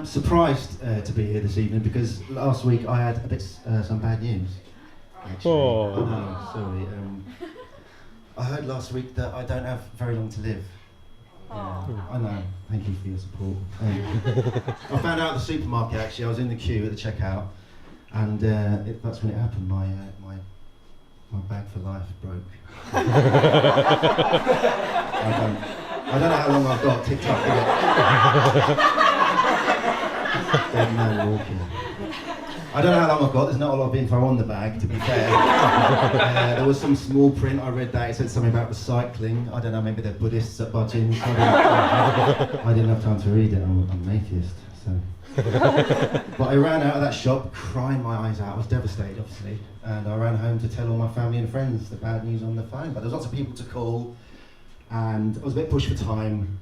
surprised to be here this evening because last week I had a bit some bad news. Actually. Oh. I know, sorry. I heard last week that I don't have very long to live. Yeah, I know. Thank you for your support. I found out at the supermarket actually. I was in the queue at the checkout, and that's when it happened. My bag for life broke. I don't know how long I've got. TikTok. Dead man walking. I don't know how long I've got. There's not a lot of info on the bag, to be fair. There was some small print. I read that. It said something about recycling. I don't know. Maybe they're Buddhists at Buttons. I didn't have time to read it. I'm an atheist, so. But I ran out of that shop, crying my eyes out. I was devastated, obviously, and I ran home to tell all my family and friends the bad news on the phone. But there was lots of people to call, and I was a bit pushed for time.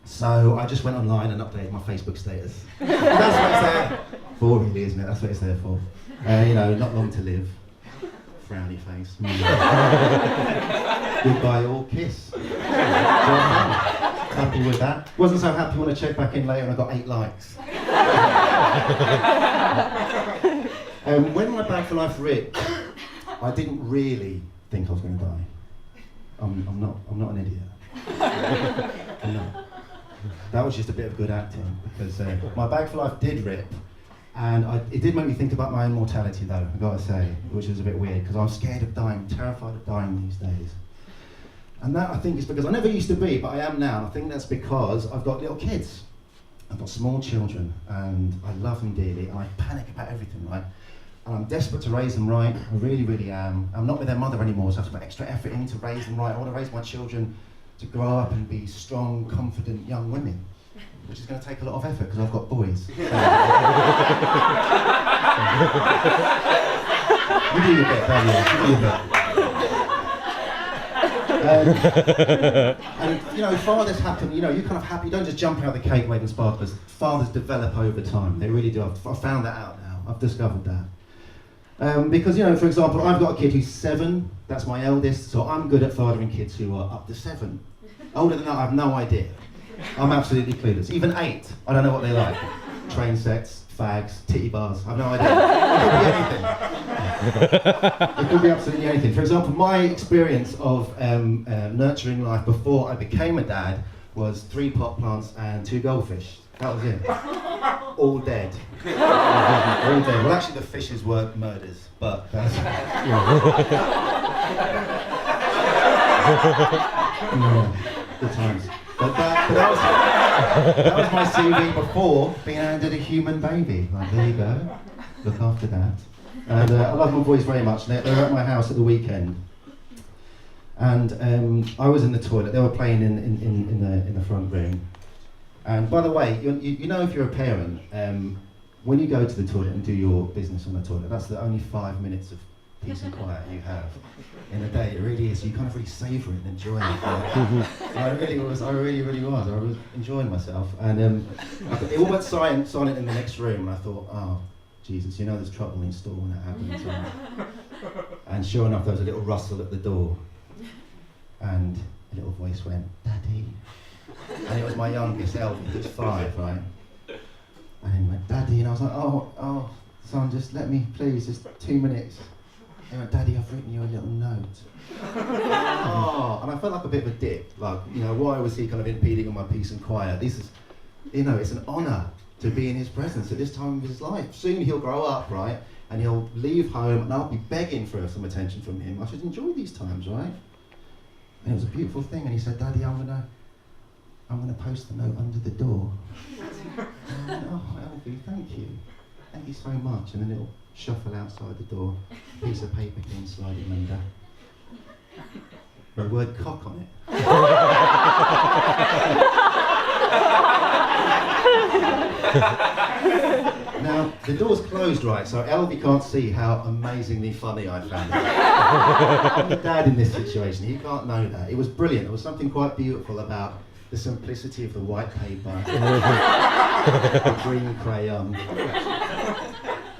So I just went online and updated my Facebook status. That's what it's there for, really, isn't it? That's what it's there for. Not long to live. Frowny face. Goodbye or kiss. Happy with that. Wasn't so happy when I checked back in later and I got 8 likes. When my bag for life ripped, I didn't really think I was going to die. I'm not an idiot. I'm not. That was just a bit of good acting because my bag for life did rip, and it did make me think about my own mortality though, I've got to say, which is a bit weird because I'm scared of dying, terrified of dying these days. And that I think is because I never used to be, but I am now, and I think that's because I've got little kids. I've got small children, and I love them dearly, and I panic about everything, right? And I'm desperate to raise them right, I really, really am. I'm not with their mother anymore, so I have to put extra effort in to raise them right. I want to raise my children to grow up and be strong, confident young women, which is going to take a lot of effort because I've got boys. You do your bit, Daniel. You do your bit. And fathers happen. You're kind of happy. You don't just jump out of the cake waving sparklers. Fathers develop over time. They really do. I've found that out now. I've discovered that. Because, for example, I've got a kid who's 7. That's my eldest. So I'm good at fathering kids who are up to 7. Older than that, I have no idea. I'm absolutely clueless. Even 8, I don't know what they like. Train sets, fags, titty bars, I have no idea. It could be anything. It could be absolutely anything. For example, my experience of nurturing life before I became a dad was 3 pot plants and 2 goldfish. That was it. All dead. All dead. Well, actually, the fishes were murders, but that's... Good times. But that was my CV before being handed a human baby. Like, there you go. Look after that. And I love my boys very much. They were at my house at the weekend. And I was in the toilet. They were playing in the front room. And by the way, if you're a parent, when you go to the toilet and do your business on the toilet, that's the only 5 minutes of peace and quiet you have in a day. It really is. You kind of really savour it and enjoy it. I really was. I was enjoying myself. And it all went silent in the next room. And I thought, oh, Jesus, there's trouble in store when that happens. And sure enough, there was a little rustle at the door. And a little voice went, Daddy. And it was my youngest, Elvie, who's 5, right? And he went, Daddy. And I was like, oh, son, just let me, please, just 2 minutes. He went, Daddy, I've written you a little note. Oh, and I felt like a bit of a dick. Like, why was he kind of impeding on my peace and quiet? This is, it's an honour to be in his presence at this time of his life. Soon he'll grow up, right? And he'll leave home, and I'll be begging for some attention from him. I should enjoy these times, right? And it was a beautiful thing. And he said, Daddy, I'm gonna post the note under the door. And I went, oh, Elvie, thank you. Thank you so much. And then it'll shuffle outside the door, piece of paper came sliding under. The word cock on it. Now, the door's closed, right, so Elvie can't see how amazingly funny I found it. I'm the dad in this situation, he can't know that. It was brilliant, there was something quite beautiful about the simplicity of the white paper, the green crayon,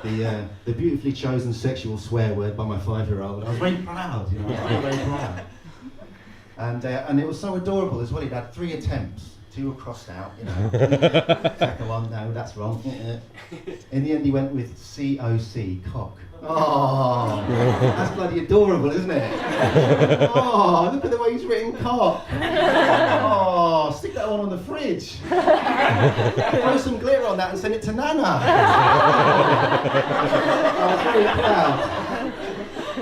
the beautifully chosen sexual swear word by my 5-year-old. I was very proud, I was very proud. And it was so adorable as well. He'd had 3 attempts 2 were crossed out, you know. Second one, no, that's wrong. In the end, he went with COC, cock. Oh, that's bloody adorable, isn't it? Oh, look at the way he's written cock. Oh, stick that one on the fridge. Throw some glitter on that and send it to Nana. I was very proud.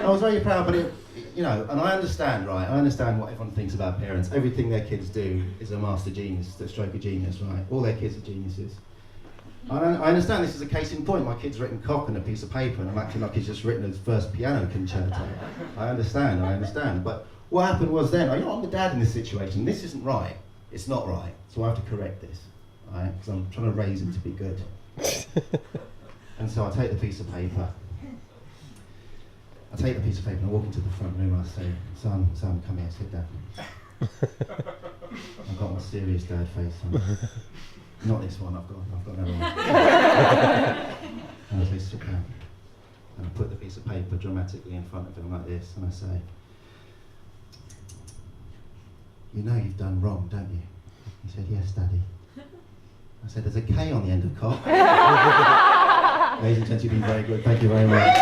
I was very proud, but it, you know, and I understand, right? I understand what everyone thinks about parents. Everything their kids do is a master genius, a stroke of genius, right? All their kids are geniuses. I understand this is a case in point. My kid's written cock on a piece of paper and I'm acting like he's just written his first piano concerto. I understand. But what happened was then, you know, I'm the dad in this situation. This isn't right. It's not right. So I have to correct this, right? Because I'm trying to raise him to be good. And so I take the piece of paper. And I walk into the front room and I say, son, come here, sit down. I've got my serious dad face on. Not this one, I've got another one. And I say, sit down. And I put the piece of paper dramatically in front of him like this, and I say, you know you've done wrong, don't you? He said, yes, Daddy. I said, there's a K on the end of cock. Ladies and gentlemen, you've been very good, thank you very much.